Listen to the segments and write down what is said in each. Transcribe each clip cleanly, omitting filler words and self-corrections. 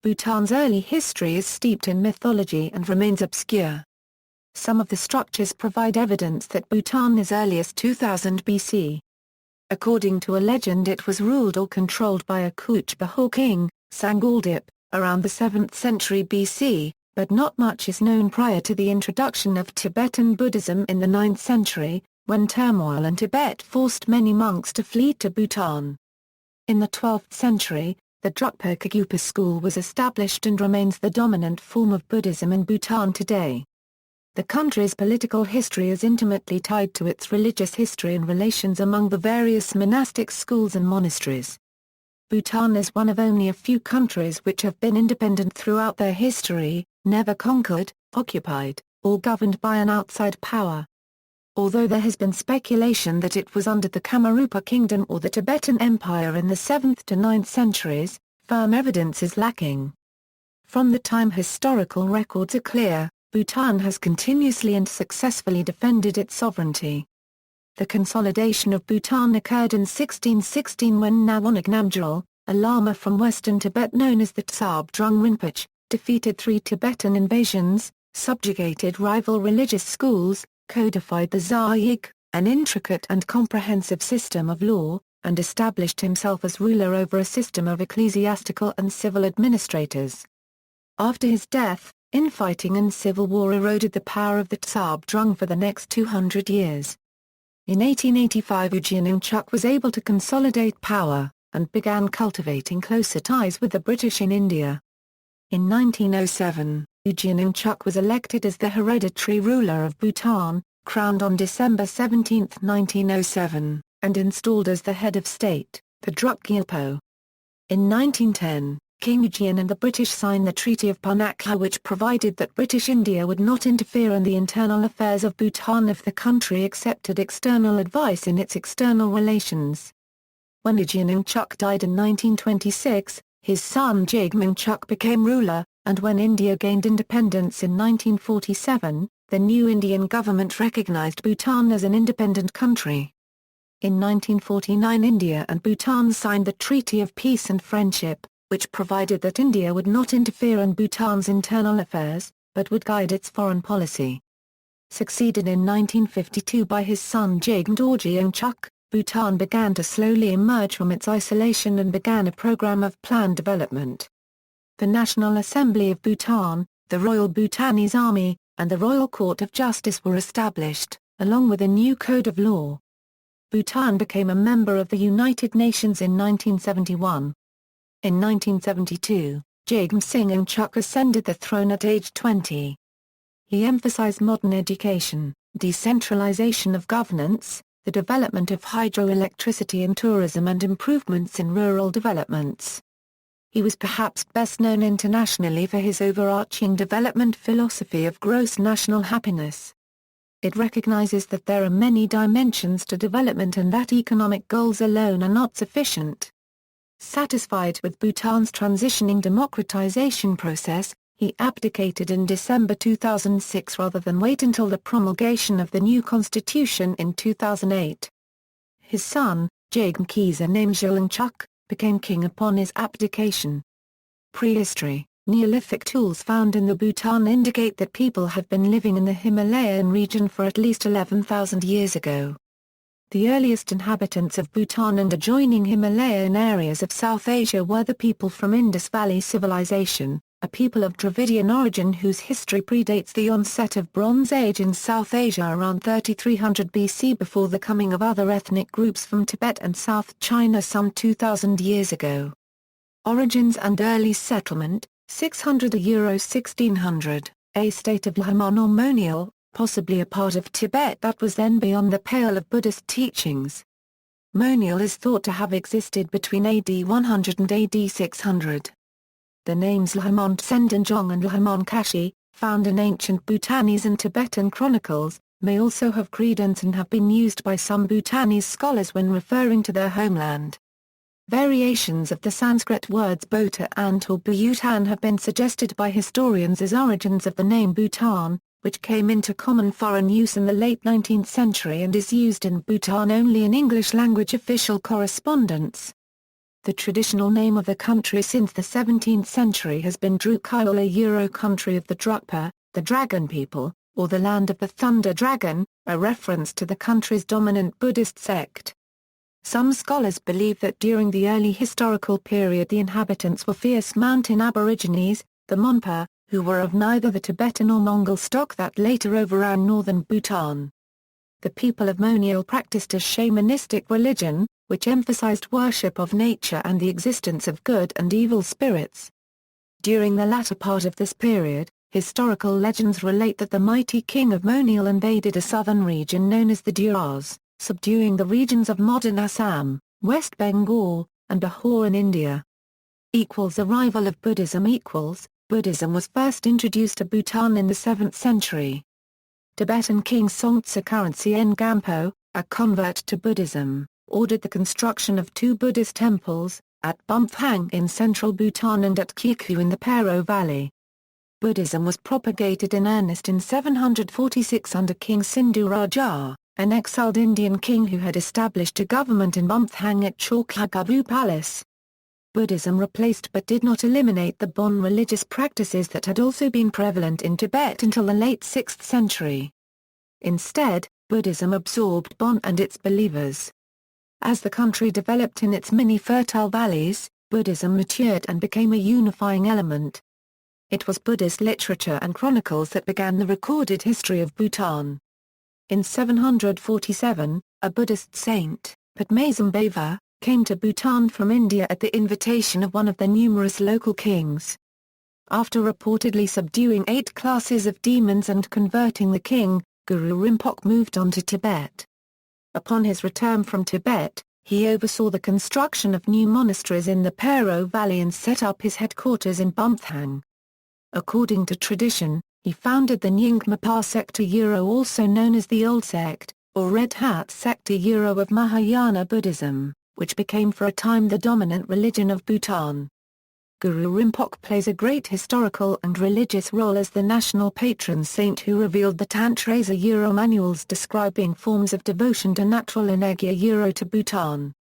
Bhutan's early history is steeped in mythology and remains obscure. Some of the structures provide evidence that Bhutan is earliest 2000 BC. According to a legend, it was ruled or controlled by a Cooch-Behar king, Sangaldip, around the 7th century BC, but not much is known prior to the introduction of Tibetan Buddhism in the 9th century, when turmoil in Tibet forced many monks to flee to Bhutan. In the 12th century, the Drukpa Kagyupa school was established and remains the dominant form of Buddhism in Bhutan today. The country's political history is intimately tied to its religious history and relations among the various monastic schools and monasteries. Bhutan is one of only a few countries which have been independent throughout their history, never conquered, occupied, or governed by an outside power. Although there has been speculation that it was under the Kamarupa Kingdom or the Tibetan Empire in the 7th to 9th centuries, firm evidence is lacking. From the time historical records are clear, Bhutan has continuously and successfully defended its sovereignty. The consolidation of Bhutan occurred in 1616 when Nawanak Namgyal, a lama from western Tibet known as the Tsab Drung Rinpoche, defeated 3 Tibetan invasions, subjugated rival religious schools, codified the Zayig, an intricate and comprehensive system of law, and established himself as ruler over a system of ecclesiastical and civil administrators. After his death, infighting and civil war eroded the power of the Tsab Drung for the next 200 years. In 1885 Ujiyiningchuk was able to consolidate power, and began cultivating closer ties with the British in India. In 1907, Ujiyiningchuk was elected as the hereditary ruler of Bhutan, crowned on December 17, 1907, and installed as the head of state, the Drukpa Kagyupa. In 1910, King Ujian and the British signed the Treaty of Panaqua, which provided that British India would not interfere in the internal affairs of Bhutan if the country accepted external advice in its external relations. When Ujiyiningchuk died in 1926, his son Jigmingchuk became ruler, and when India gained independence in 1947, the new Indian government recognized Bhutan as an independent country. In 1949 India and Bhutan signed the Treaty of Peace and Friendship, which provided that India would not interfere in Bhutan's internal affairs, but would guide its foreign policy. Succeeded in 1952 by his son Jigme Dorji Yingchuk, Bhutan began to slowly emerge from its isolation and began a program of planned development. The National Assembly of Bhutan, the Royal Bhutanese Army, and the Royal Court of Justice were established, along with a new code of law. Bhutan became a member of the United Nations in 1971. In 1972, Jigme Singh Yingchuk ascended the throne at age 20. He emphasized modern education, decentralization of governance, the development of hydroelectricity and tourism and improvements in rural developments. He was perhaps best known internationally for his overarching development philosophy of gross national happiness. It recognizes that there are many dimensions to development and that economic goals alone are not sufficient. Satisfied with Bhutan's transitioning democratization process, he abdicated in December 2006 rather than wait until the promulgation of the new constitution in 2008. His son, Jigme Keza Namgyal Yingchuk, became king upon his abdication. Prehistory, Neolithic tools found in the Bhutan indicate that people have been living in the Himalayan region for at least 11,000 years ago. The earliest inhabitants of Bhutan and adjoining Himalayan areas of South Asia were the people from Indus Valley Civilization, a people of Dravidian origin whose history predates the onset of Bronze Age in South Asia around 3300 BC before the coming of other ethnic groups from Tibet and South China some 2,000 years ago. Origins and early settlement, 600 Euro 1600, a state of Lahaman or Monial, possibly a part of Tibet that was then beyond the pale of Buddhist teachings. Monial is thought to have existed between AD 100 and AD 600. The names Lahaman Tsendanjong and Lahaman Kashi, found in ancient Bhutanese and Tibetan chronicles, may also have credence and have been used by some Bhutanese scholars when referring to their homeland. Variations of the Sanskrit words Bhota Ant or Bhutan have been suggested by historians as origins of the name Bhutan, which came into common foreign use in the late 19th century and is used in Bhutan only in English-language official correspondence. The traditional name of the country since the 17th century has been Drukpa country of the Drukpa, the dragon people, or the land of the thunder dragon, a reference to the country's dominant Buddhist sect. Some scholars believe that during the early historical period the inhabitants were fierce mountain aborigines, the Monpa, who were of neither the Tibetan or Mongol stock that later overran northern Bhutan. The people of Monil practiced a shamanistic religion, which emphasized worship of nature and the existence of good and evil spirits. During the latter part of this period, historical legends relate that the mighty king of Monil invaded a southern region known as the Duars, subduing the regions of modern Assam, West Bengal, and Bihar in India. Arrival of Buddhism Buddhism was first introduced to Bhutan in the 7th century. Tibetan king Songtse Khyentse Gampo, a convert to Buddhism, ordered the construction of 2 Buddhist temples, at Bumthang in central Bhutan and at Kyaku in the Paro Valley. Buddhism was propagated in earnest in 746 under King Sindhu Raja, an exiled Indian king who had established a government in Bumthang at Chorkhagavu Palace. Buddhism replaced but did not eliminate the Bon religious practices that had also been prevalent in Tibet until the late 6th century. Instead, Buddhism absorbed Bon and its believers. As the country developed in its many fertile valleys, Buddhism matured and became a unifying element. It was Buddhist literature and chronicles that began the recorded history of Bhutan. In 747, a Buddhist saint, Padmasambhava, came to Bhutan from India at the invitation of one of the numerous local kings. After reportedly subduing 8 classes of demons and converting the king, Guru Rinpoche moved on to Tibet. Upon his return from Tibet, he oversaw the construction of new monasteries in the Paro Valley and set up his headquarters in Bumthang. According to tradition, he founded the Nyingma sect also known as the Old Sect, or Red Hat sect of Mahayana Buddhism, which became for a time the dominant religion of Bhutan. Guru Rinpoche plays a great historical and religious role as the national patron saint who revealed the Tantras manuals describing forms of devotion to natural energy to Bhutan.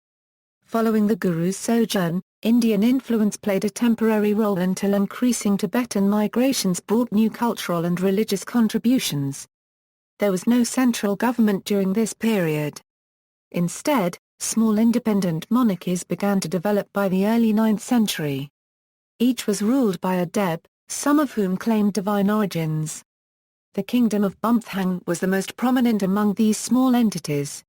Following the Guru's sojourn, Indian influence played a temporary role until increasing Tibetan migrations brought new cultural and religious contributions. There was no central government during this period. Instead, small independent monarchies began to develop by the early 9th century. Each was ruled by a deb, some of whom claimed divine origins. The kingdom of Bumthang was the most prominent among these small entities.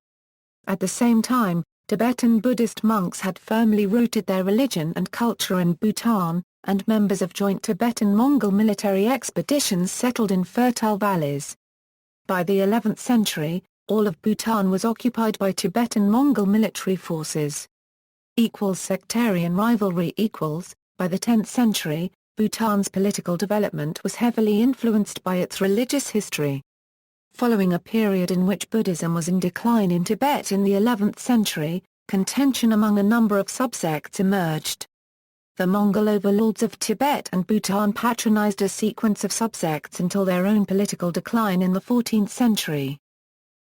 At the same time, Tibetan Buddhist monks had firmly rooted their religion and culture in Bhutan, and members of joint Tibetan-Mongol military expeditions settled in fertile valleys. By the 11th century, all of Bhutan was occupied by Tibetan-Mongol military forces. Sectarian rivalry By the 10th century, Bhutan's political development was heavily influenced by its religious history. Following a period in which Buddhism was in decline in Tibet in the 11th century, contention among a number of subsects emerged. The Mongol overlords of Tibet and Bhutan patronized a sequence of subsects until their own political decline in the 14th century.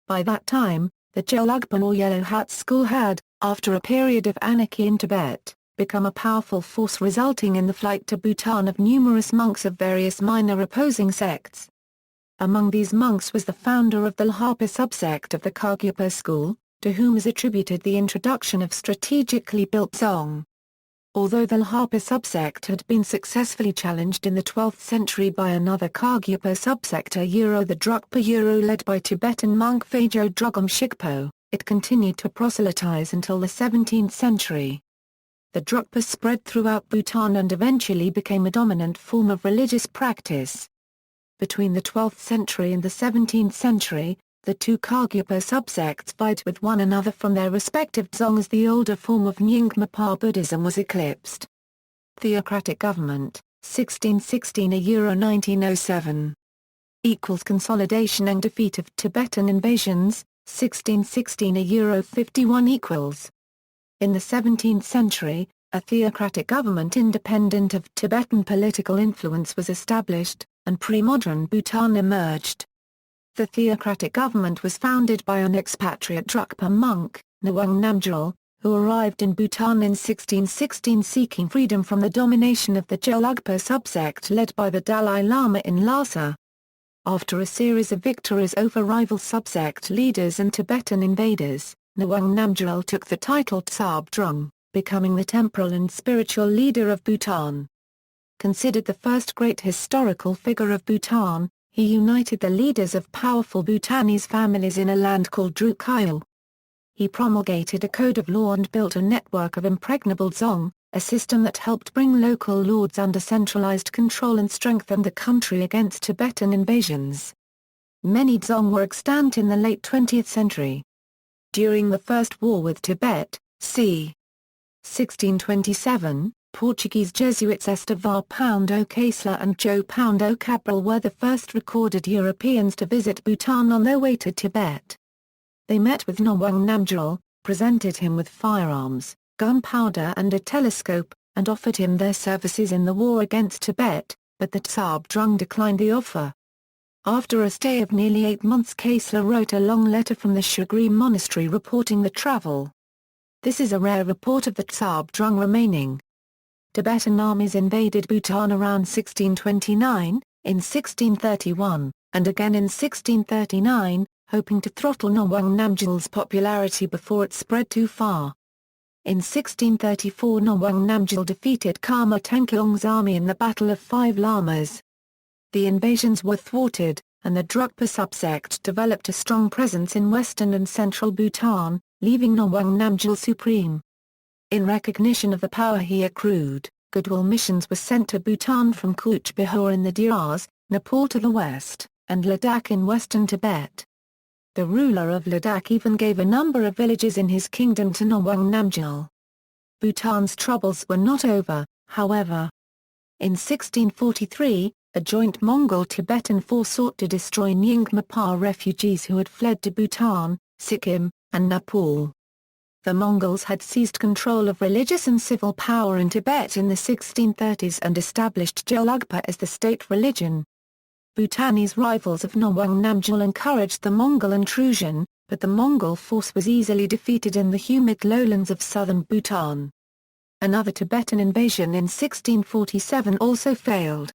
By that time, the Gelugpa or Yellow Hat school had, after a period of anarchy in Tibet, become a powerful force resulting in the flight to Bhutan of numerous monks of various minor opposing sects. Among these monks was the founder of the Lhapa subsect of the Kagyupa school, to whom is attributed the introduction of strategically built dzong. Although the Lhapa subsect had been successfully challenged in the 12th century by another Kagyupa subsect the Drukpa led by Tibetan monk Phajo Drugom Shigpo, it continued to proselytize until the 17th century. The Drukpa spread throughout Bhutan and eventually became a dominant form of religious practice. Between the 12th century and the 17th century, the two Kagyupa subsects vied with one another from their respective dzong as the older form of Nyingma Buddhism was eclipsed. Theocratic government, 1616–1907. Consolidation and defeat of Tibetan invasions, 1616–51. In the 17th century, a theocratic government independent of Tibetan political influence was established, and pre-modern Bhutan emerged. The theocratic government was founded by an expatriate Drukpa monk, Nawang Namgyal, who arrived in Bhutan in 1616 seeking freedom from the domination of the Gelugpa subsect led by the Dalai Lama in Lhasa. After a series of victories over rival subsect leaders and Tibetan invaders, Ngawang Namgyal took the title Tsab Drung, becoming the temporal and spiritual leader of Bhutan. Considered the first great historical figure of Bhutan, he united the leaders of powerful Bhutanese families in a land called Drukpa Kagyupa. He promulgated a code of law and built a network of impregnable dzong, a system that helped bring local lords under centralized control and strengthen the country against Tibetan invasions. Many dzong were extant in the late 20th century. During the First War with Tibet, c. 1627, Portuguese Jesuits Estevão Pondo Casler and João Pondo Cabral were the first recorded Europeans to visit Bhutan on their way to Tibet. They met with Ngawang Namgyal, presented him with firearms, gunpowder and a telescope, and offered him their services in the war against Tibet, but the Tsab Drung declined the offer. After a stay of nearly 8 months, Casler wrote a long letter from the Shugri monastery reporting the travel. This is a rare report of the Tsab Drung remaining. Tibetan armies invaded Bhutan around 1629, in 1631, and again in 1639, hoping to throttle Ngawang Namgyal's popularity before it spread too far. In 1634 Ngawang Namgyal defeated Kama Tengkeong's army in the Battle of Five Lamas. The invasions were thwarted, and the Drukpa subsect developed a strong presence in western and central Bhutan, leaving Ngawang Namgyal supreme. In recognition of the power he accrued, goodwill missions were sent to Bhutan from Cooch-Behar in the Diras, Nepal to the west, and Ladakh in western Tibet. The ruler of Ladakh even gave a number of villages in his kingdom to Ngawang Namgyal. Bhutan's troubles were not over, however. In 1643, a joint Mongol-Tibetan force sought to destroy Nyingma refugees who had fled to Bhutan, Sikkim, and Nepal. The Mongols had seized control of religious and civil power in Tibet in the 1630s and established Gelugpa as the state religion. Bhutanese rivals of Ngawang Namgyal encouraged the Mongol intrusion, but the Mongol force was easily defeated in the humid lowlands of southern Bhutan. Another Tibetan invasion in 1647 also failed.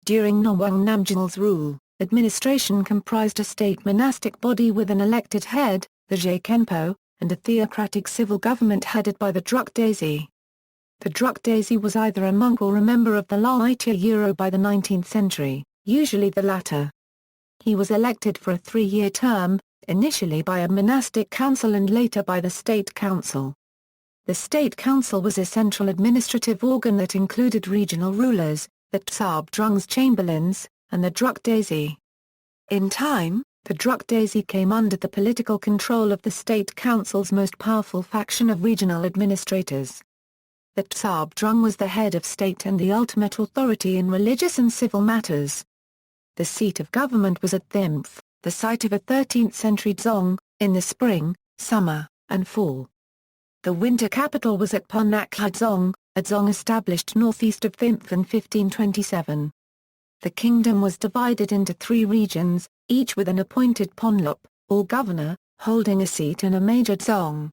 During Ngawang Namgyal's rule, administration comprised a state monastic body with an elected head, the Khenpo, and a theocratic civil government headed by the Drukdesi. The Drukdesi was either a monk or a member of the Laitya by the 19th century, usually the latter. He was elected for a 3-year term, initially by a monastic council and later by the state council. The state council was a central administrative organ that included regional rulers, the Tsab Drung's chamberlains, and the Drukdesi. In time, the Drukdesi came under the political control of the state council's most powerful faction of regional administrators. The Tsab Drung was the head of state and the ultimate authority in religious and civil matters. The seat of government was at Thimphu, the site of a 13th-century dzong, in the spring, summer, and fall. The winter capital was at Panaqua dzong, a dzong established northeast of Thimphu in 1527. The kingdom was divided into 3 regions, each with an appointed ponlop, or governor, holding a seat in a major dzong.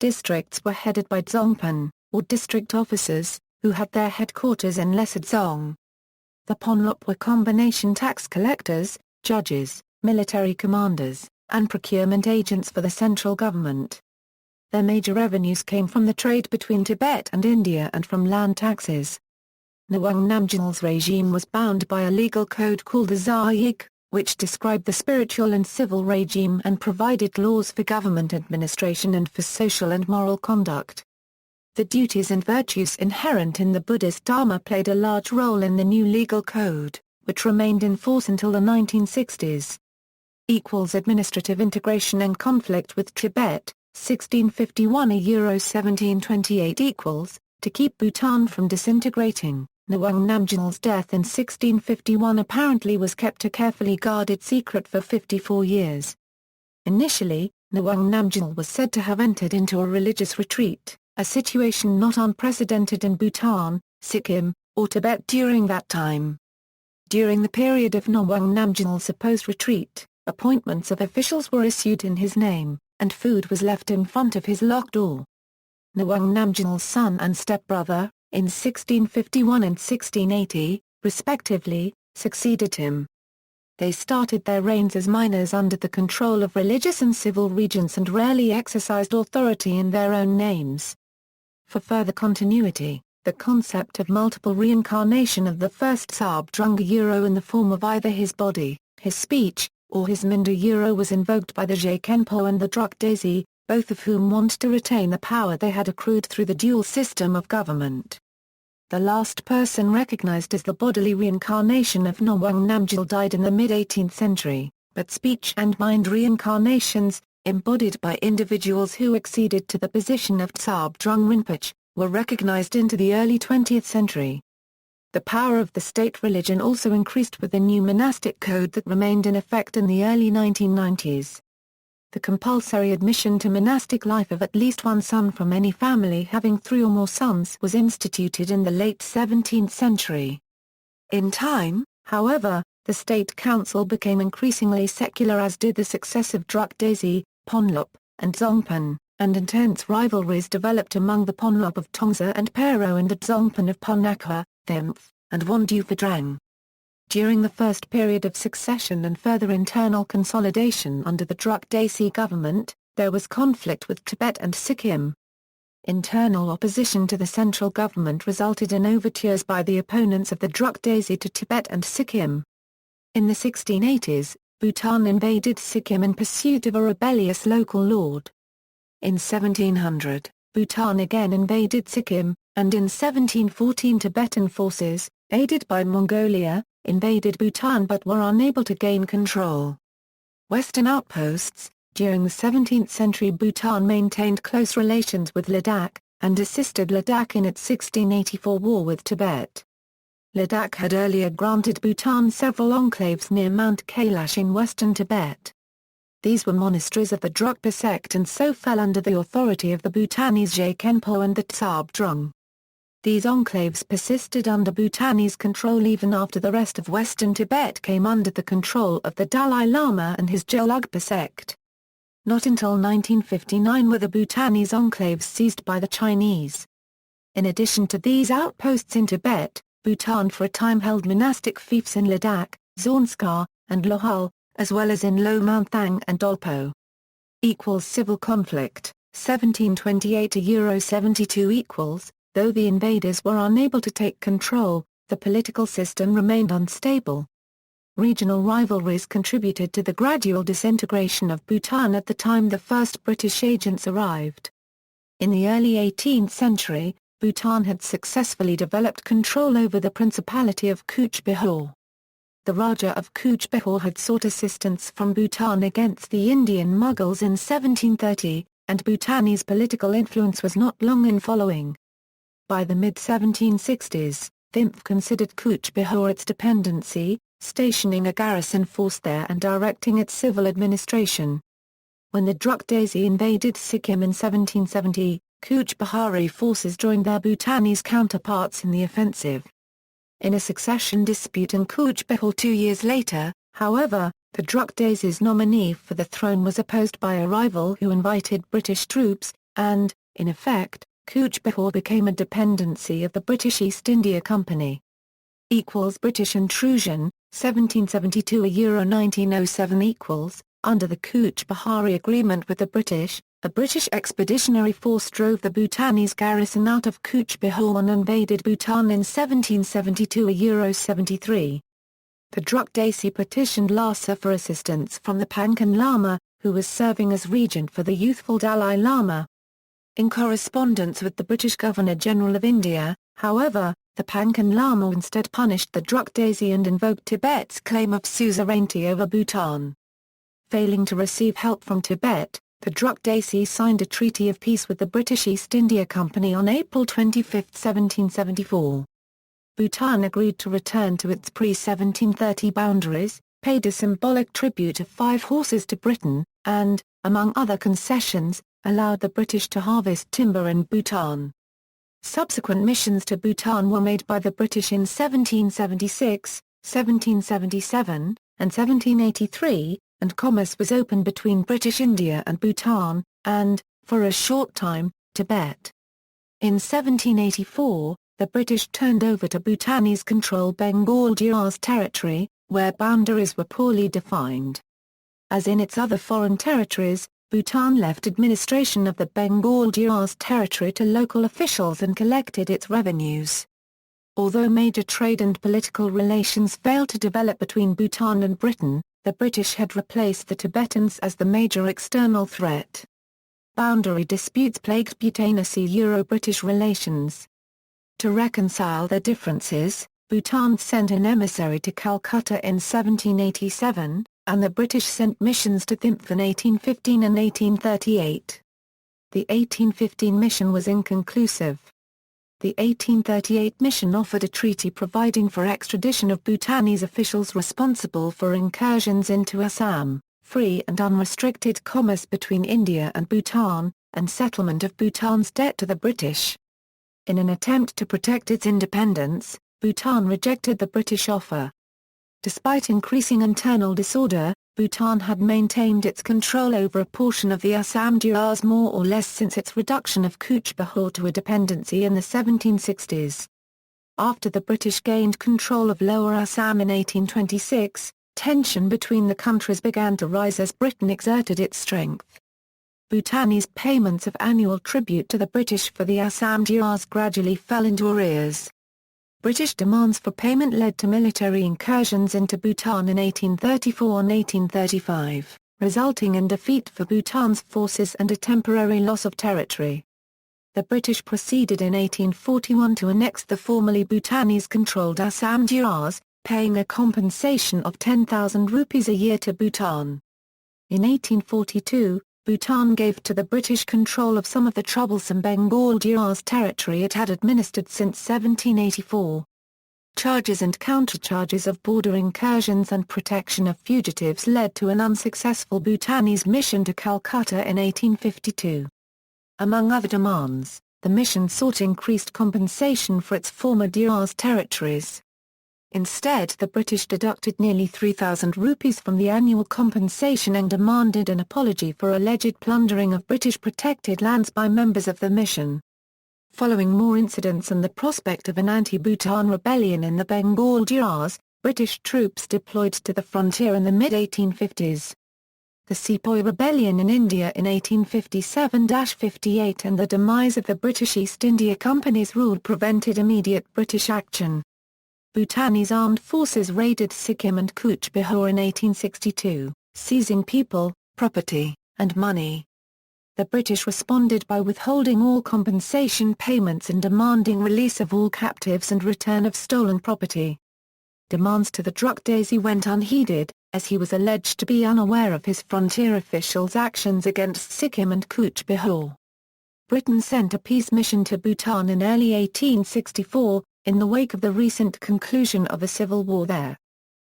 Districts were headed by dzongpan, or district officers, who had their headquarters in lesser dzong. The ponlop were combination tax collectors, judges, military commanders, and procurement agents for the central government. Their major revenues came from the trade between Tibet and India and from land taxes. Ngawang Namgyal's regime was bound by a legal code called the Zayik, which described the spiritual and civil regime and provided laws for government administration and for social and moral conduct. The duties and virtues inherent in the Buddhist Dharma played a large role in the new legal code, which remained in force until the 1960s. Administrative integration and conflict with Tibet, 1651–1728 to keep Bhutan from disintegrating. Ngawang Namgyal's death in 1651 apparently was kept a carefully guarded secret for 54 years. Initially, Ngawang Namgyal was said to have entered into a religious retreat, a situation not unprecedented in Bhutan, Sikkim, or Tibet during that time. During the period of Ngawang Namgyal's supposed retreat, appointments of officials were issued in his name, and food was left in front of his locked door. Nawang Namgyal's son and stepbrother, in 1651 and 1680, respectively, succeeded him. They started their reigns as minors under the control of religious and civil regents and rarely exercised authority in their own names. For further continuity, the concept of multiple reincarnation of the first Sabdrunga in the form of either his body, his speech, or his Minda was invoked by the Jaikenpo and the Drukdesi, both of whom wanted to retain the power they had accrued through the dual system of government. The last person recognized as the bodily reincarnation of Nawang Namgyal died in the mid-18th century, but speech and mind reincarnations, embodied by individuals who acceded to the position of Tsabdrung Rinpoche, were recognized into the early 20th century. The power of the state religion also increased with the new monastic code that remained in effect in the early 1990s. The compulsory admission to monastic life of at least one son from any family having 3 or more sons was instituted in the late 17th century. In time, however, the state council became increasingly secular, as did the successive Drukdesi, Ponlop, and Dzongpan, and intense rivalries developed among the Ponlop of Tongsa and Pero and the Dzongpan of Panaqua, Thimph, and Wondu Phadrang. During the first period of succession and further internal consolidation under the Drukdesi government, there was conflict with Tibet and Sikkim. Internal opposition to the central government resulted in overtures by the opponents of the Drukdesi to Tibet and Sikkim. In the 1680s, Bhutan invaded Sikkim in pursuit of a rebellious local lord. In 1700, Bhutan again invaded Sikkim, and in 1714 Tibetan forces, aided by Mongolia, invaded Bhutan but were unable to gain control. Western outposts. During the 17th century Bhutan maintained close relations with Ladakh, and assisted Ladakh in its 1684 war with Tibet. Ladakh had earlier granted Bhutan several enclaves near Mount Kailash in western Tibet. These were monasteries of the Drukpa sect and so fell under the authority of the Bhutanese Jaikenpo and the Tsabdrung. These enclaves persisted under Bhutanese control even after the rest of western Tibet came under the control of the Dalai Lama and his Gelugpa sect. Not until 1959 were the Bhutanese enclaves seized by the Chinese. In addition to these outposts in Tibet, Bhutan for a time held monastic fiefs in Ladakh, Zaunskar, and Lohul, as well as in Lomanthang and Dolpo. Civil conflict, 1728–72 Though the invaders were unable to take control, the political system remained unstable. Regional rivalries contributed to the gradual disintegration of Bhutan at the time the first British agents arrived. In the early 18th century, Bhutan had successfully developed control over the Principality of Cooch-Behar. The Raja of Cooch-Behar had sought assistance from Bhutan against the Indian Mughals in 1730, and Bhutanese political influence was not long in following. By the mid-1760s, Thimph considered Cooch-Behar its dependency, stationing a garrison force there and directing its civil administration. When the Drukdesi invaded Sikkim in 1770, Cooch-Behari forces joined their Bhutanese counterparts in the offensive. In a succession dispute in Cooch-Behar 2 years later, however, the Drukdesi's nominee for the throne was opposed by a rival who invited British troops, and, in effect, Cooch-Behar became a dependency of the British East India Company. British intrusion, 1772–1907 Under the Cooch-Behari Agreement with the British, a British expeditionary force drove the Bhutanese garrison out of Cooch-Behar and invaded Bhutan in 1772–73. The Drukdesi petitioned Lhasa for assistance from the Panchen Lama, who was serving as regent for the youthful Dalai Lama. In correspondence with the British Governor-General of India, however, the Panchen Lama instead punished the Drukdesi and invoked Tibet's claim of suzerainty over Bhutan. Failing to receive help from Tibet, the Drukdesi signed a treaty of peace with the British East India Company on April 25, 1774. Bhutan agreed to return to its pre-1730 boundaries, paid a symbolic tribute of 5 horses to Britain, and, among other concessions, allowed the British to harvest timber in Bhutan. Subsequent missions to Bhutan were made by the British in 1776, 1777, and 1783, and commerce was opened between British India and Bhutan, and, for a short time, Tibet. In 1784, the British turned over to Bhutanese control Bengal Diar's territory, where boundaries were poorly defined. As in its other foreign territories, Bhutan left administration of the Bengal Diar's territory to local officials and collected its revenues. Although major trade and political relations failed to develop between Bhutan and Britain, the British had replaced the Tibetans as the major external threat. Boundary disputes plagued Bhutanese-Euro-British relations. To reconcile their differences, Bhutan sent an emissary to Calcutta in 1787, and the British sent missions to Thimphu in 1815 and 1838. The 1815 mission was inconclusive. The 1838 mission offered a treaty providing for extradition of Bhutanese officials responsible for incursions into Assam, free and unrestricted commerce between India and Bhutan, and settlement of Bhutan's debt to the British. In an attempt to protect its independence, Bhutan rejected the British offer. Despite increasing internal disorder, Bhutan had maintained its control over a portion of the Assam Diars more or less since its reduction of Cooch-Behar to a dependency in the 1760s. After the British gained control of Lower Assam in 1826, tension between the countries began to rise as Britain exerted its strength. Bhutanese payments of annual tribute to the British for the Assam Diars gradually fell into arrears. British demands for payment led to military incursions into Bhutan in 1834 and 1835, resulting in defeat for Bhutan's forces and a temporary loss of territory. The British proceeded in 1841 to annex the formerly Bhutanese-controlled Assam Diars, paying a compensation of 10,000 rupees a year to Bhutan. In 1842, Bhutan gave to the British control of some of the troublesome Bengal Diar's territory it had administered since 1784. Charges and countercharges of border incursions and protection of fugitives led to an unsuccessful Bhutanese mission to Calcutta in 1852. Among other demands, the mission sought increased compensation for its former Diar's territories. Instead, the British deducted nearly 3,000 rupees from the annual compensation and demanded an apology for alleged plundering of British protected lands by members of the mission. Following more incidents and the prospect of an anti-Bhutan rebellion in the Bengal Diars, British troops deployed to the frontier in the mid-1850s. The Sepoy rebellion in India in 1857-58 and the demise of the British East India Company's rule prevented immediate British action. Bhutanese armed forces raided Sikkim and Cooch-Behar in 1862, seizing people, property, and money. The British responded by withholding all compensation payments and demanding release of all captives and return of stolen property. Demands to the Drukpa went unheeded, as he was alleged to be unaware of his frontier officials' actions against Sikkim and Cooch-Behar. Britain sent a peace mission to Bhutan in early 1864, in the wake of the recent conclusion of a civil war there.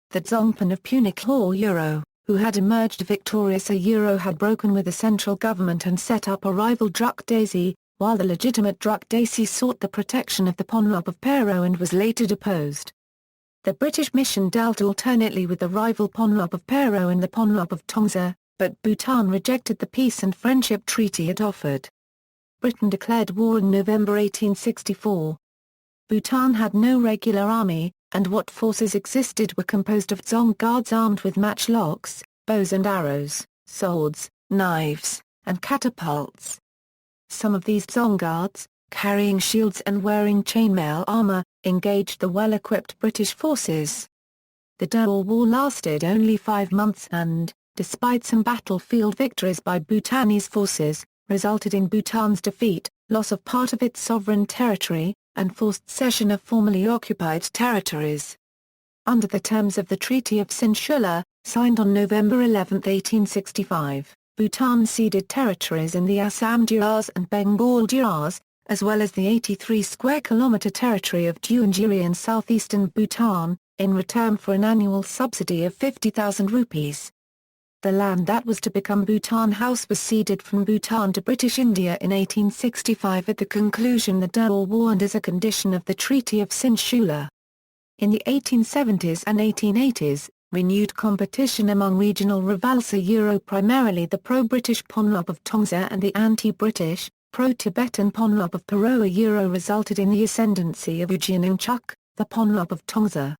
The Dzongpan of Panaqua, who had emerged victorious had broken with the central government and set up a rival Drukpa, while the legitimate Drukpa sought the protection of the Panaqua of Pero and was later deposed. The British mission dealt alternately with the rival Panaqua of Pero and the Panaqua of Tongsa, but Bhutan rejected the peace and friendship treaty it offered. Britain declared war in November 1864. Bhutan had no regular army, and what forces existed were composed of Dzong guards armed with matchlocks, bows and arrows, swords, knives, and catapults. Some of these Dzong guards, carrying shields and wearing chainmail armor, engaged the well-equipped British forces. The Daor War lasted only 5 months and, despite some battlefield victories by Bhutanese forces, resulted in Bhutan's defeat, loss of part of its sovereign territory, and forced cession of formerly occupied territories. Under the terms of the Treaty of Sinshula, signed on November 11, 1865, Bhutan ceded territories in the Assam Diars and Bengal Diars, as well as the 83 square kilometre territory of Duangiri in southeastern Bhutan, in return for an annual subsidy of 50,000 rupees. The land that was to become Bhutan House was ceded from Bhutan to British India in 1865 at the conclusion of the Daor War and as a condition of the Treaty of Sinshula. In the 1870s and 1880s, renewed competition among regional rivals primarily the pro-British Panaqua of Tongsa and the anti-British, pro-Tibetan Ponlop of Paro resulted in the ascendancy of Ujinungchuk, the Ponlop of Tongsa.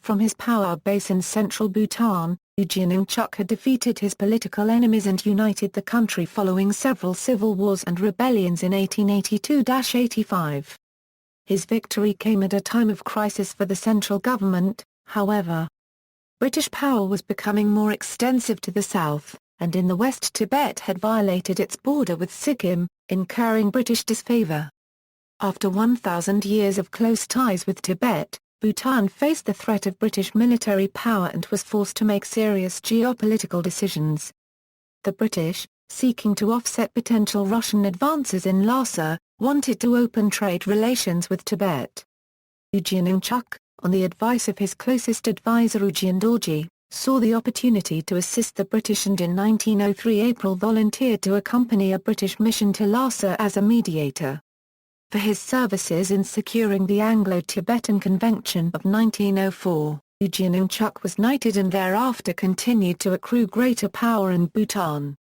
From his power base in central Bhutan, Ujinungchuk had defeated his political enemies and united the country following several civil wars and rebellions in 1882–85. His victory came at a time of crisis for the central government, however. British power was becoming more extensive to the south, and in the west Tibet had violated its border with Sikkim, incurring British disfavour. After 1,000 years of close ties with Tibet, Bhutan faced the threat of British military power and was forced to make serious geopolitical decisions. The British, seeking to offset potential Russian advances in Lhasa, wanted to open trade relations with Tibet. Ujinungchuk, on the advice of his closest advisor Ujien Dorji, saw the opportunity to assist the British and in 1903 April volunteered to accompany a British mission to Lhasa as a mediator. For his services in securing the Anglo-Tibetan Convention of 1904, Ujinungchuk was knighted and thereafter continued to accrue greater power in Bhutan.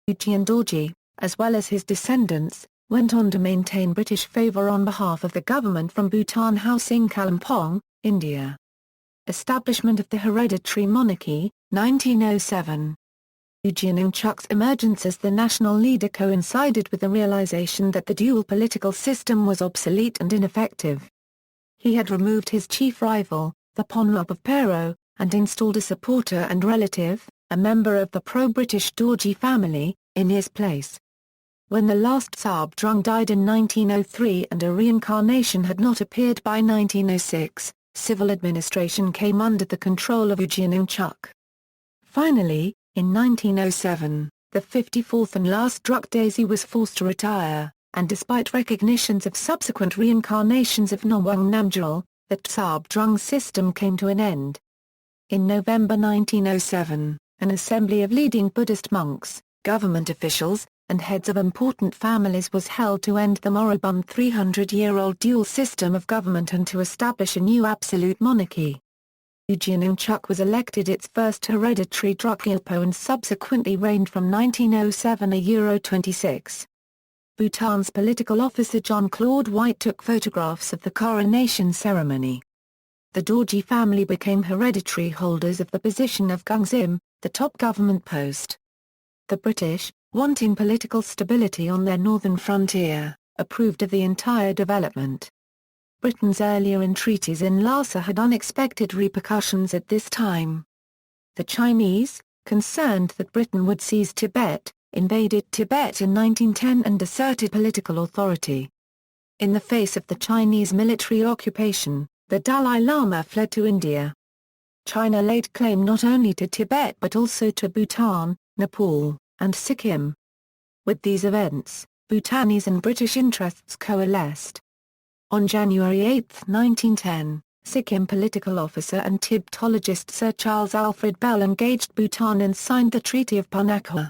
Ujien Dorji, as well as his descendants, went on to maintain British favour on behalf of the government from Bhutan House in Kalimpong, India. Establishment of the hereditary monarchy, 1907. Ujinungchuk's emergence as the national leader coincided with the realization that the dual political system was obsolete and ineffective. He had removed his chief rival, the Ponlop of Paro, and installed a supporter and relative, a member of the pro-British Dorji family, in his place. When the last Tsabdrung died in 1903 and a reincarnation had not appeared by 1906, civil administration came under the control of Ujinungchuk. Finally, in 1907, the 54th and last Druk Desi was forced to retire, and despite recognitions of subsequent reincarnations of Norwang Namgyal, the Tsabdrung system came to an end. In November 1907, an assembly of leading Buddhist monks, government officials, and heads of important families was held to end the moribund 300-year-old dual system of government and to establish a new absolute monarchy. Ujinungchuk was elected its first hereditary Drukgyalpo and subsequently reigned from 1907–26. Bhutan's political officer John Claude White took photographs of the coronation ceremony. The Dorji family became hereditary holders of the position of Gungzim, the top government post. The British, wanting political stability on their northern frontier, approved of the entire development. Britain's earlier entreaties in Lhasa had unexpected repercussions at this time. The Chinese, concerned that Britain would seize Tibet, invaded Tibet in 1910 and asserted political authority. In the face of the Chinese military occupation, the Dalai Lama fled to India. China laid claim not only to Tibet but also to Bhutan, Nepal, and Sikkim. With these events, Bhutanese and British interests coalesced. On January 8, 1910, Sikkim political officer and Tibetologist Sir Charles Alfred Bell engaged Bhutan and signed the Treaty of Panaqua.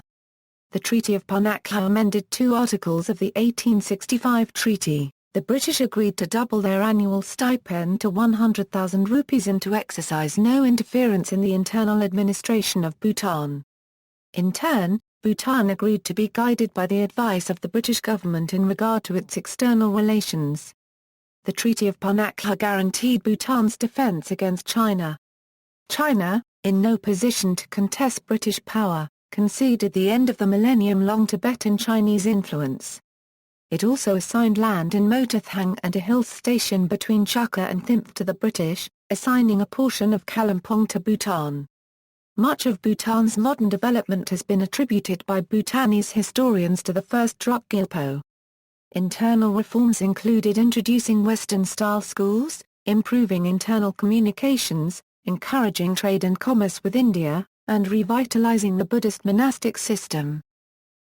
The Treaty of Panaqua amended two articles of the 1865 treaty. The British agreed to double their annual stipend to 100,000 rupees and to exercise no interference in the internal administration of Bhutan. In turn, Bhutan agreed to be guided by the advice of the British government in regard to its external relations. The Treaty of Panaqua guaranteed Bhutan's defense against China. China, in no position to contest British power, conceded the end of the millennium-long Tibetan Chinese influence. It also assigned land in Motathang and a hill station between Chukka and Thimph to the British, assigning a portion of Kalimpong to Bhutan. Much of Bhutan's modern development has been attributed by Bhutanese historians to the first Drukgyalpo. Internal reforms included introducing Western-style schools, improving internal communications, encouraging trade and commerce with India, and revitalizing the Buddhist monastic system.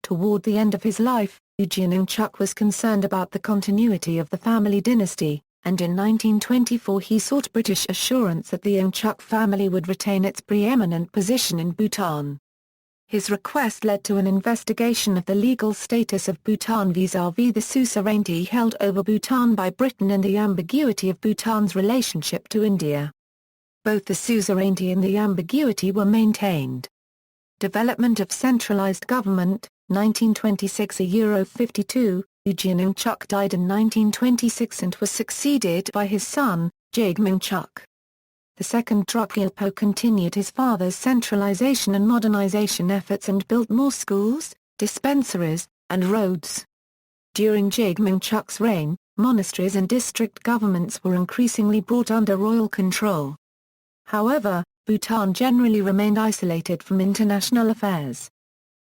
Toward the end of his life, Ujinungchuk was concerned about the continuity of the family dynasty, and in 1924 he sought British assurance that the Ungchuk family would retain its preeminent position in Bhutan. His request led to an investigation of the legal status of Bhutan vis-à-vis the suzerainty held over Bhutan by Britain and the ambiguity of Bhutan's relationship to India. Both the suzerainty and the ambiguity were maintained. Development of centralized government. 1926 €52, Ujinungchuk died in 1926 and was succeeded by his son, Jigmungchuk. The second Drukgyalpo continued his father's centralization and modernization efforts and built more schools, dispensaries, and roads. During Jigmungchuk's reign, monasteries and district governments were increasingly brought under royal control. However, Bhutan generally remained isolated from international affairs.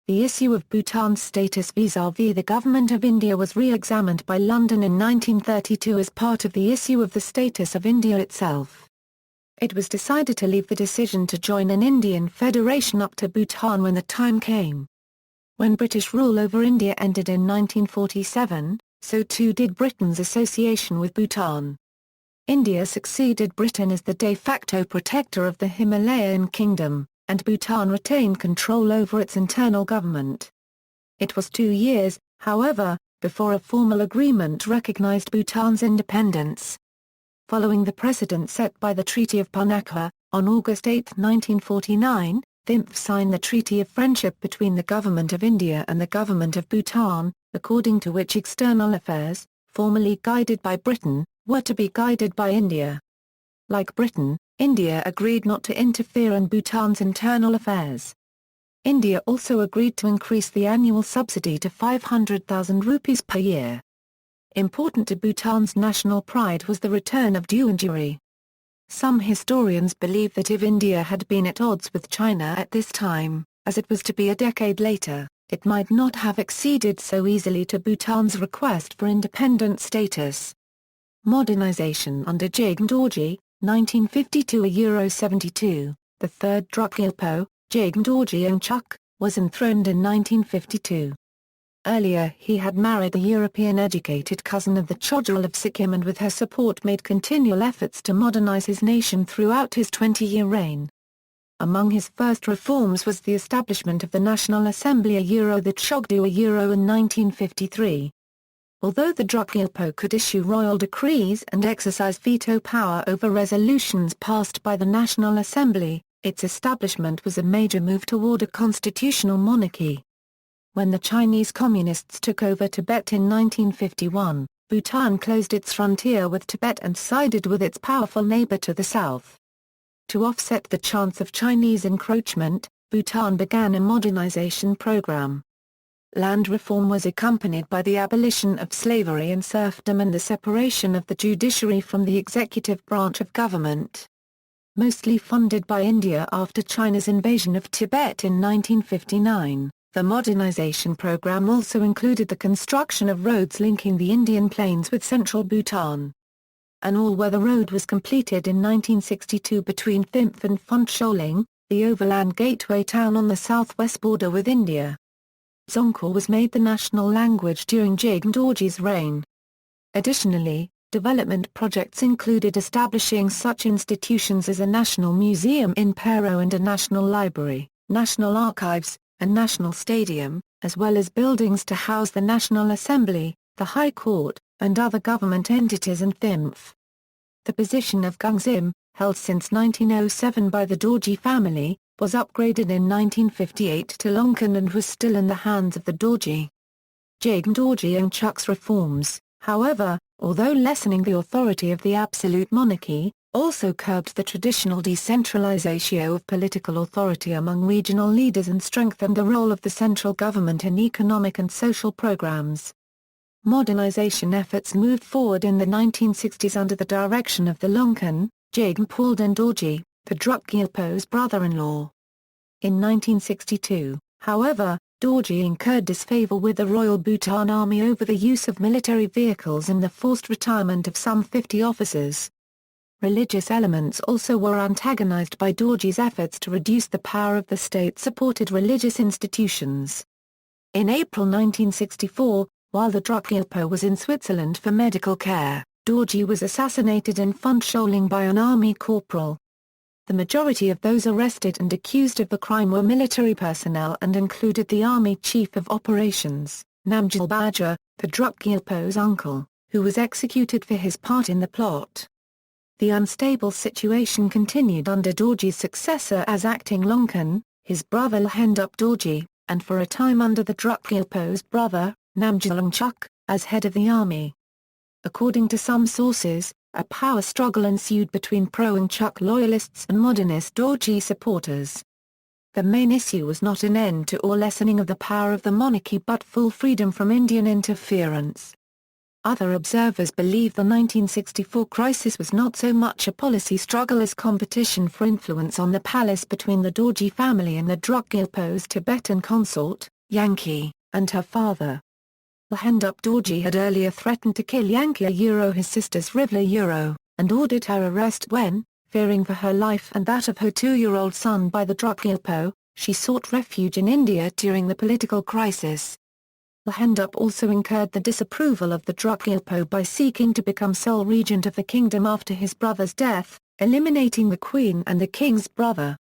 The issue of Bhutan's status vis-à-vis the government of India was re-examined by London in 1932 as part of the issue of the status of India itself. It was decided to leave the decision to join an Indian federation up to Bhutan when the time came. When British rule over India ended in 1947, so too did Britain's association with Bhutan. India succeeded Britain as the de facto protector of the Himalayan kingdom, and Bhutan retained control over its internal government. It was 2 years, however, before a formal agreement recognized Bhutan's independence. Following the precedent set by the Treaty of Panaqua, on August 8, 1949, THIMP signed the Treaty of Friendship between the Government of India and the Government of Bhutan, according to which external affairs, formerly guided by Britain, were to be guided by India. Like Britain, India agreed not to interfere in Bhutan's internal affairs. India also agreed to increase the annual subsidy to 500,000 rupees per year. Important to Bhutan's national pride was the return of Deontari. Some historians believe that if India had been at odds with China at this time, as it was to be a decade later, it might not have acceded so easily to Bhutan's request for independent status. Modernization under Jigme Dorji, 1952 €72, the third Drukgyalpo, Jigme Dorji was enthroned in 1952. Earlier he had married the European-educated cousin of the Chogyal of Sikkim and with her support made continual efforts to modernize his nation throughout his 20-year reign. Among his first reforms was the establishment of the National Assembly the Chogdu in 1953. Although the Drukgyalpo could issue royal decrees and exercise veto power over resolutions passed by the National Assembly, its establishment was a major move toward a constitutional monarchy. When the Chinese Communists took over Tibet in 1951, Bhutan closed its frontier with Tibet and sided with its powerful neighbor to the south. To offset the chance of Chinese encroachment, Bhutan began a modernization program. Land reform was accompanied by the abolition of slavery and serfdom and the separation of the judiciary from the executive branch of government. Mostly funded by India after China's invasion of Tibet in 1959. The modernization program also included the construction of roads linking the Indian plains with central Bhutan. An all-weather road was completed in 1962 between Thimphu and Phuntsholing, the overland gateway town on the southwest border with India. Dzongkha was made the national language during Jigme Dorji's reign. Additionally, development projects included establishing such institutions as a national museum in Pero and a national library, national archives, a national stadium, as well as buildings to house the National Assembly, the High Court, and other government entities in Thimphu. The position of Gungzim, held since 1907 by the Dorji family, was upgraded in 1958 to Longkan and was still in the hands of the Dorji. Jigme Dorji reforms, however, although lessening the authority of the absolute monarchy, also curbed the traditional decentralization of political authority among regional leaders and strengthened the role of the central government in economic and social programs. Modernization efforts moved forward in the 1960s under the direction of the Longkan, Jigme Palden Dorji, the Drukgyalpo's brother-in-law. In 1962, however, Dorji incurred disfavor with the Royal Bhutan Army over the use of military vehicles and the forced retirement of some 50 officers. Religious elements also were antagonized by Dorji's efforts to reduce the power of the state-supported religious institutions. In April 1964, while the Drukgyalpo was in Switzerland for medical care, Dorji was assassinated in Phuntsholing by an army corporal. The majority of those arrested and accused of the crime were military personnel and included the Army Chief of Operations, Namgyal Baja, the Drukgyalpo's uncle, who was executed for his part in the plot. The unstable situation continued under Dorji's successor as acting Longkan, his brother Lhendup Dorji, and for a time under the Drukgyalpo's brother, Namgyal Ngchuk, as head of the army. According to some sources, a power struggle ensued between pro-Ngchuk loyalists and modernist Dorji supporters. The main issue was not an end to or lessening of the power of the monarchy but full freedom from Indian interference. Other observers believe the 1964 crisis was not so much a policy struggle as competition for influence on the palace between the Dorji family and the Drukgyalpo's Tibetan consort, Yanki, and her father. Lhendup Dorji had earlier threatened to kill Yanki his sister's Rivla and ordered her arrest when, fearing for her life and that of her 2-year-old son by the Drukgyalpo, she sought refuge in India during the political crisis. Lhendup also incurred the disapproval of the Drukgyalpo by seeking to become sole regent of the kingdom after his brother's death, eliminating the queen and the king's brother.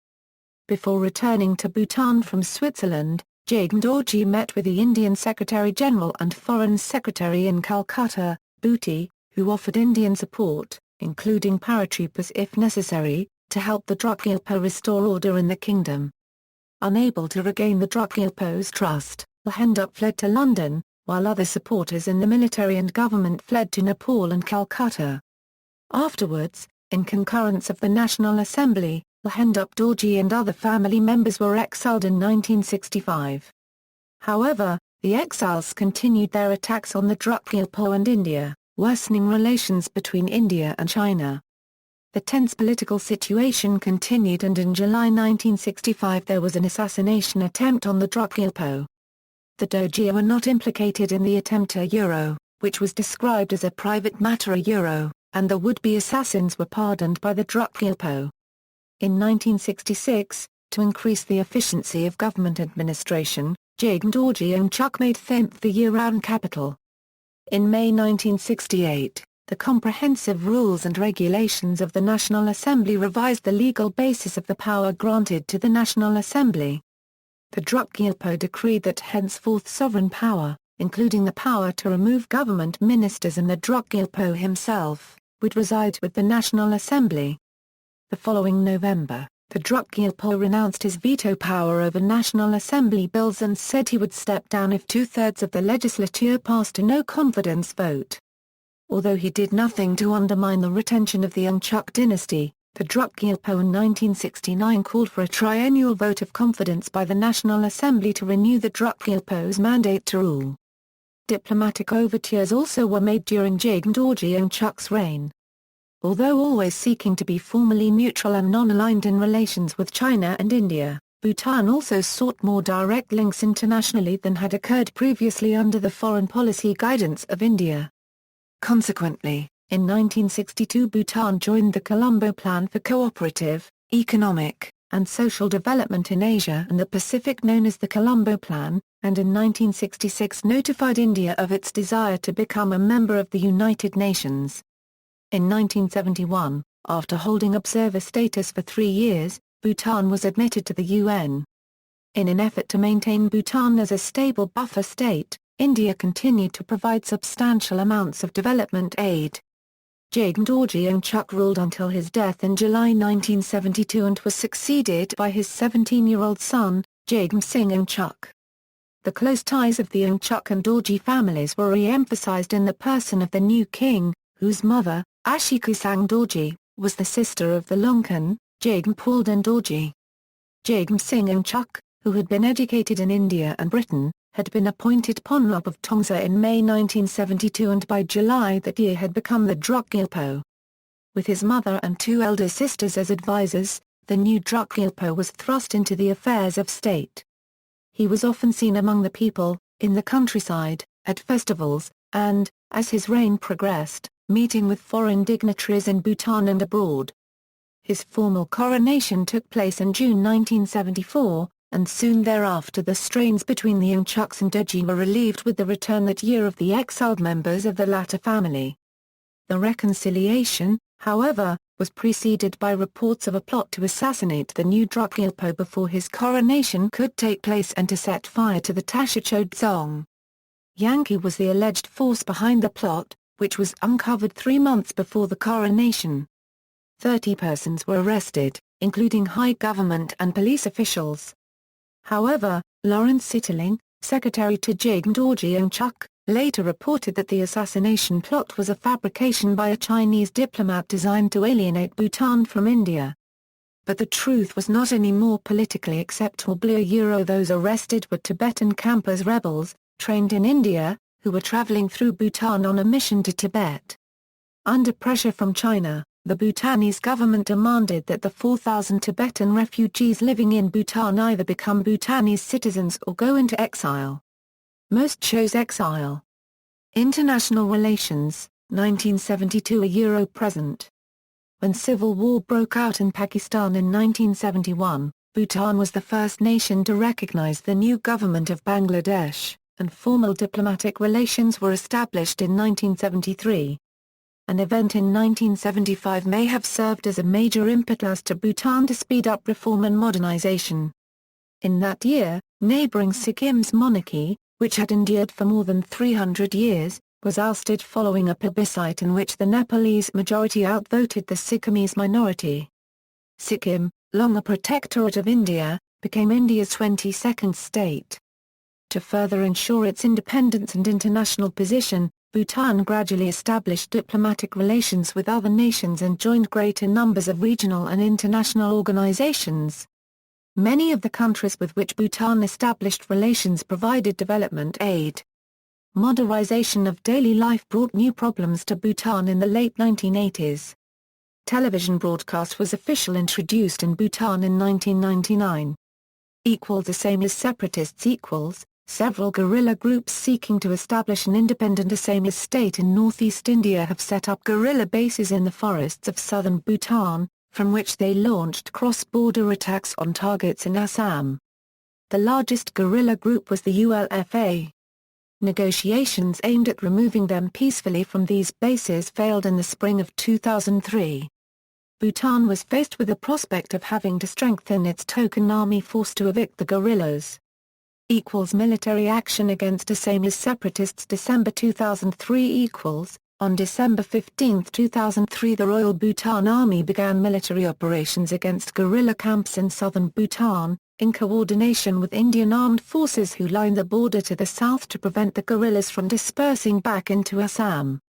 Before returning to Bhutan from Switzerland, Jagn Dorji met with the Indian Secretary-General and Foreign Secretary in Calcutta, Bhuti, who offered Indian support, including paratroopers if necessary, to help the Drukgyalpo restore order in the kingdom. Unable to regain the Drukgyalpo's trust, Lhendup fled to London, while other supporters in the military and government fled to Nepal and Calcutta. Afterwards, in concurrence of the National Assembly, Lhendup Dorji and other family members were exiled in 1965. However, the exiles continued their attacks on the Drukgyalpo and India, worsening relations between India and China. The tense political situation continued and in July 1965 there was an assassination attempt on the Drukgyalpo. The Dorji were not implicated in the attempt which was described as a private matter and the would-be assassins were pardoned by the Drukgyalpo. In 1966, to increase the efficiency of government administration, Jagn Dorji Ngchuk made Thimphu the year-round capital. In May 1968, the Comprehensive Rules and Regulations of the National Assembly revised the legal basis of the power granted to the National Assembly. The Drukgyalpo decreed that henceforth sovereign power, including the power to remove government ministers and the Drukgyalpo himself, would reside with the National Assembly. The following November, the Drukgyalpo renounced his veto power over National Assembly bills and said he would step down if 2/3 of the legislature passed a no-confidence vote. Although he did nothing to undermine the retention of the Ngchuk dynasty, the Drukgyalpo in 1969 called for a triennial vote of confidence by the National Assembly to renew the Drukgyalpo's mandate to rule. Diplomatic overtures also were made during Jagn Dorji Ngchuk's reign. Although always seeking to be formally neutral and non-aligned in relations with China and India, Bhutan also sought more direct links internationally than had occurred previously under the foreign policy guidance of India. Consequently, in 1962 Bhutan joined the Colombo Plan for Cooperative, Economic, and Social Development in Asia and the Pacific known as the Colombo Plan, and in 1966 notified India of its desire to become a member of the United Nations. In 1971, after holding observer status for 3 years, Bhutan was admitted to the UN. In an effort to maintain Bhutan as a stable buffer state, India continued to provide substantial amounts of development aid. Jagn Dorji Ngchuk ruled until his death in July 1972 and was succeeded by his 17-year-old son, Jagn Singh Ngchuk. The close ties of the Ngchuk and Dorji families were re-emphasized in the person of the new king, whose mother, Ashikusang Dorji, was the sister of the Longkan, Jagn Palden Dorji. Jagn Singh Ngchuk, who had been educated in India and Britain, had been appointed Ponlop of Tongsa in May 1972 and by July that year had become the Drukgyalpo. With his mother and 2 elder sisters as advisors, the new Drukgyalpo was thrust into the affairs of state. He was often seen among the people, in the countryside, at festivals, and, as his reign progressed, meeting with foreign dignitaries in Bhutan and abroad. His formal coronation took place in June 1974, and soon thereafter the strains between the Ngchuks and Dorji were relieved with the return that year of the exiled members of the latter family. The reconciliation, however, was preceded by reports of a plot to assassinate the new Drukgyalpo before his coronation could take place and to set fire to the Tashacho Dzong. Yanki was the alleged force behind the plot, which was uncovered 3 months before the coronation. 30 persons were arrested, including high government and police officials. However, Lawrence Sitterling, secretary to Jigme Dorji Chuk, later reported that the assassination plot was a fabrication by a Chinese diplomat designed to alienate Bhutan from India. But the truth was not any more politically acceptable. Those arrested were Tibetan campers rebels, trained in India, who were traveling through Bhutan on a mission to Tibet. Under pressure from China, the Bhutanese government demanded that the 4,000 Tibetan refugees living in Bhutan either become Bhutanese citizens or go into exile. Most chose exile. International relations, 1972 present. When civil war broke out in Pakistan in 1971, Bhutan was the first nation to recognize the new government of Bangladesh, and formal diplomatic relations were established in 1973. An event in 1975 may have served as a major impetus to Bhutan to speed up reform and modernization. In that year, neighboring Sikkim's monarchy, which had endured for more than 300 years, was ousted following a plebiscite in which the Nepalese majority outvoted the Sikkimese minority. Sikkim, long a protectorate of India, became India's 22nd state. To further ensure its independence and international position, Bhutan gradually established diplomatic relations with other nations and joined greater numbers of regional and international organizations. Many of the countries with which Bhutan established relations provided development aid. Modernization of daily life brought new problems to Bhutan in the late 1980s. Television broadcast was officially introduced in Bhutan in 1999. The same as separatists several guerrilla groups seeking to establish an independent Assamese state in northeast India have set up guerrilla bases in the forests of southern Bhutan, from which they launched cross-border attacks on targets in Assam. The largest guerrilla group was the ULFA. Negotiations aimed at removing them peacefully from these bases failed in the spring of 2003. Bhutan was faced with the prospect of having to strengthen its token army force to evict the guerrillas. Military action against Assamese separatists December 2003 On December 15, 2003 the Royal Bhutan Army began military operations against guerrilla camps in southern Bhutan, in coordination with Indian armed forces who lined the border to the south to prevent the guerrillas from dispersing back into Assam.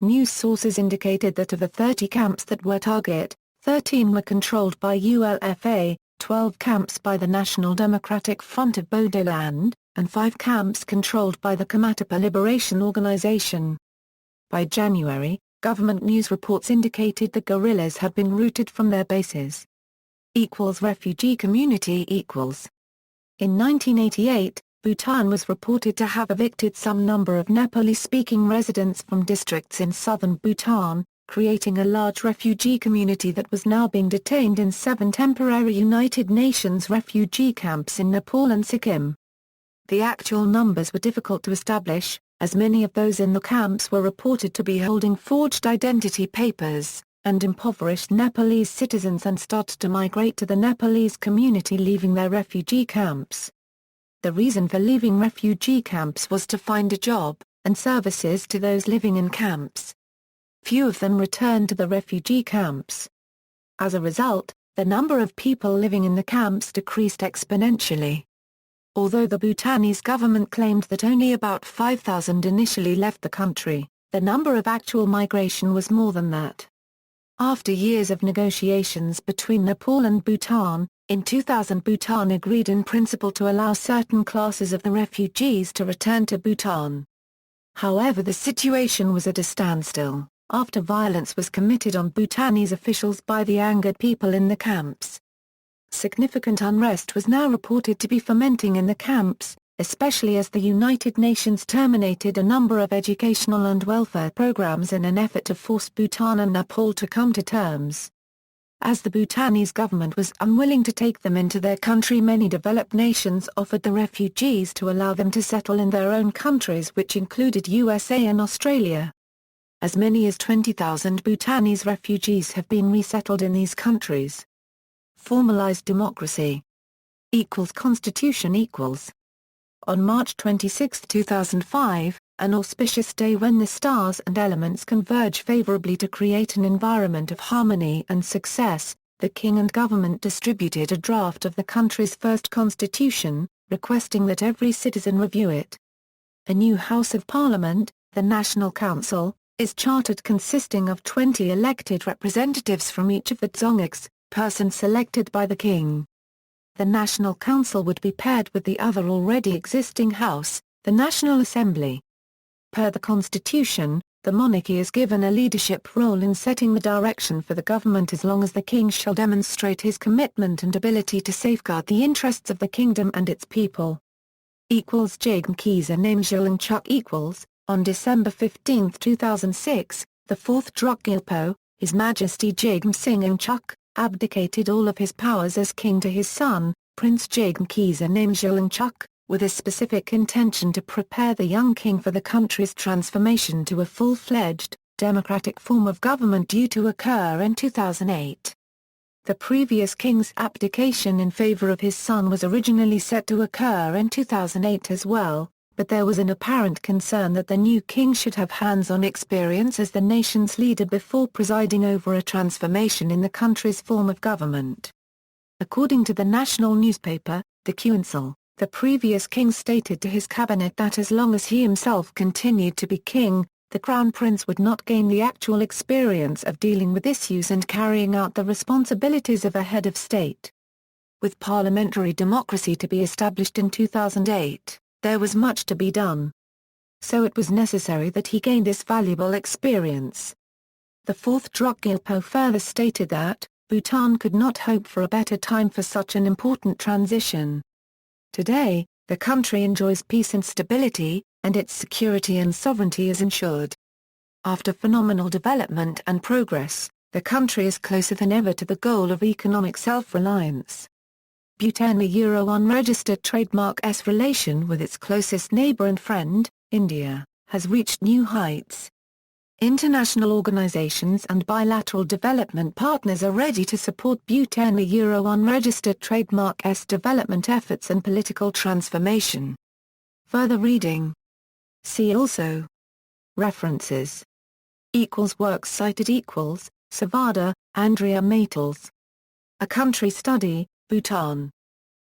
News sources indicated that of the 30 camps that were targeted, 13 were controlled by ULFA, 12 camps by the National Democratic Front of Bodoland, and 5 camps controlled by the Kamarupa Liberation Organization. By January, government news reports indicated the guerrillas had been routed from their bases. Refugee community In 1988, Bhutan was reported to have evicted some number of Nepali-speaking residents from districts in southern Bhutan, creating a large refugee community that was now being detained in 7 temporary United Nations refugee camps in Nepal and Sikkim. The actual numbers were difficult to establish, as many of those in the camps were reported to be holding forged identity papers, and impoverished Nepalese citizens and started to migrate to the Nepalese community leaving their refugee camps. The reason for leaving refugee camps was to find a job, and services to those living in camps. Few of them returned to the refugee camps. As a result, the number of people living in the camps decreased exponentially. Although the Bhutanese government claimed that only about 5,000 initially left the country, the number of actual migration was more than that. After years of negotiations between Nepal and Bhutan, in 2000 Bhutan agreed in principle to allow certain classes of the refugees to return to Bhutan. However, the situation was at a standstill after violence was committed on Bhutanese officials by the angered people in the camps. Significant unrest was now reported to be fermenting in the camps, especially as the United Nations terminated a number of educational and welfare programs in an effort to force Bhutan and Nepal to come to terms. As the Bhutanese government was unwilling to take them into their country, many developed nations offered the refugees to allow them to settle in their own countries, which included USA and Australia. As many as 20,000 Bhutanese refugees have been resettled in these countries. Formalized democracy. Constitution. On March 26, 2005, an auspicious day when the stars and elements converge favorably to create an environment of harmony and success, the king and government distributed a draft of the country's first constitution, requesting that every citizen review it. A new House of Parliament, the National Council, is chartered consisting of 20 elected representatives from each of the dzonghags, persons selected by the king. The National Council would be paired with the other already existing house, the National Assembly. Per the Constitution, the monarchy is given a leadership role in setting the direction for the government as long as the king shall demonstrate his commitment and ability to safeguard the interests of the kingdom and its people. Jigme Kisa Namgyalngchuk on December 15, 2006, the fourth Drukgyalpo, His Majesty Jigme Singangchuk, abdicated all of his powers as king to his son, Prince Jigme Kisa Namgyalngchuk, with a specific intention to prepare the young king for the country's transformation to a full-fledged, democratic form of government due to occur in 2008. The previous king's abdication in favor of his son was originally set to occur in 2008 as well, but there was an apparent concern that the new king should have hands-on experience as the nation's leader before presiding over a transformation in the country's form of government. According to the national newspaper, the Council, the previous king stated to his cabinet that as long as he himself continued to be king, the crown prince would not gain the actual experience of dealing with issues and carrying out the responsibilities of a head of state. With parliamentary democracy to be established in 2008, there was much to be done. So it was necessary that he gain this valuable experience. The fourth Drukgyalpo further stated that, Bhutan could not hope for a better time for such an important transition. Today, the country enjoys peace and stability, and its security and sovereignty is ensured. After phenomenal development and progress, the country is closer than ever to the goal of economic self-reliance. Bhutan unregistered trademark's relation with its closest neighbor and friend, India, has reached new heights. International organizations and bilateral development partners are ready to support Bhutan unregistered trademark's development efforts and political transformation. Further reading. See also. References. Works cited Savada, Andrea Maitels. A Country Study, Bhutan.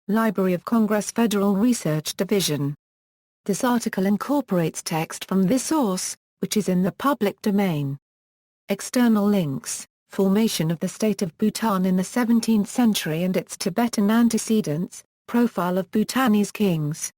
Library of Congress Federal Research Division. This article incorporates text from this source, which is in the public domain. External links: Formation of the State of Bhutan in the 17th century and its Tibetan antecedents, Profile of Bhutanese kings.